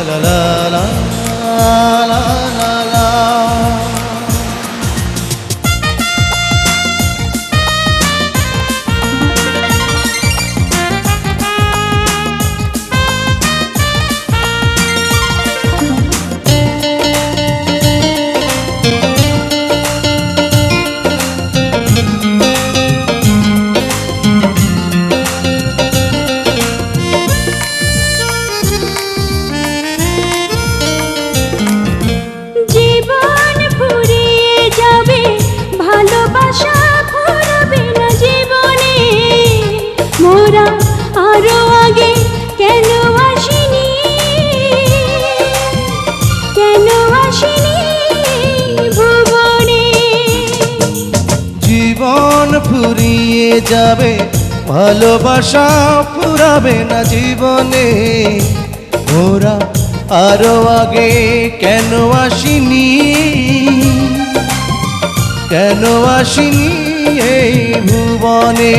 লা লা লা লা লা লা। আরো আগে কেন আসিনি, কেন আসিনি ভুবনে? জীবন ফুরিয়ে যাবে, ভালোবাসা ফুরাবে না জীবনে। মোরা আরো আগে কেন আসিনি, কেন আসিনি এই ভুবনে?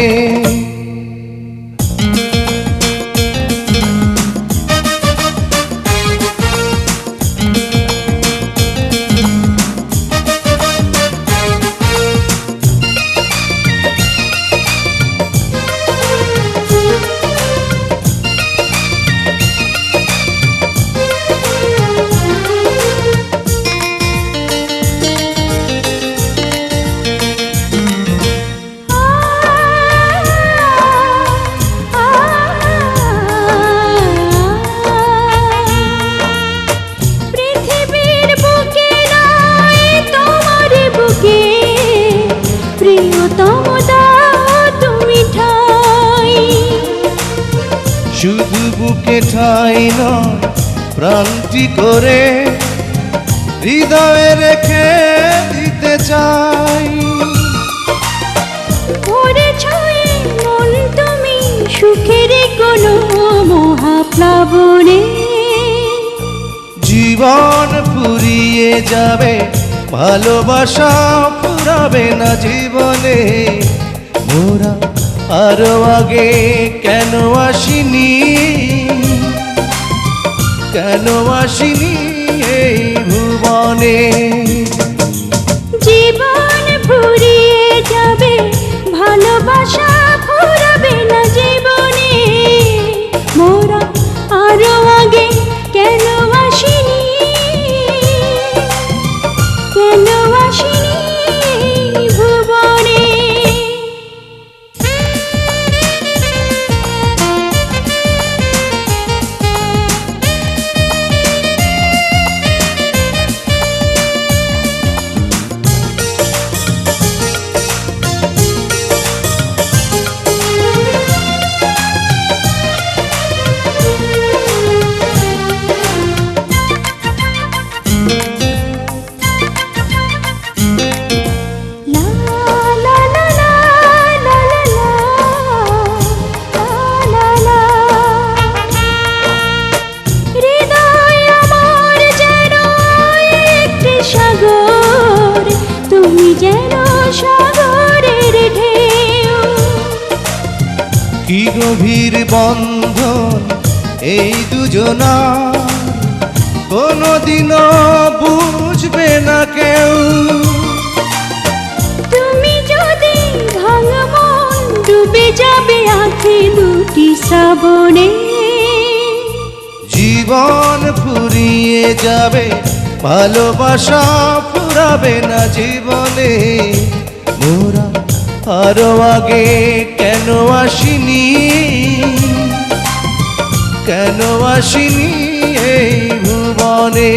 শুধু বুকে ঠাই নয়, প্রাণটি করে হৃদয়ে রেখে দিতে চাই। ওরে ছয়ে মন তুমি সুখের কোনো মহাপ্লাবনে। জীবন ফুরিয়ে যাবে, ভালোবাসা ফুরাবে না জীবনে। মোরা আরো আগে কেন আসিনি, কেন আসিনি এই ভুবনে? জীবন ফুরিয়ে যাবে, ভালোবাসা ফুরাবে না জীবনে। মোরা আরো আগে কেন আসিনি, কেন আসিনি ভুবনে? কি গভীর বন্ধন এই দুজনার, কোনদিনও বুঝবে না কেউ। তুমি যদি ভাঙা মন, ডুবে যাবে আঁখি দুটি শ্রাবণে। জীবন ফুরিয়ে যাবে, ভালোবাসা ফুরাবে না জীবনে। মোরা আরো আগে কেন আসিনি, কেন আসিনি এই ভুবনে?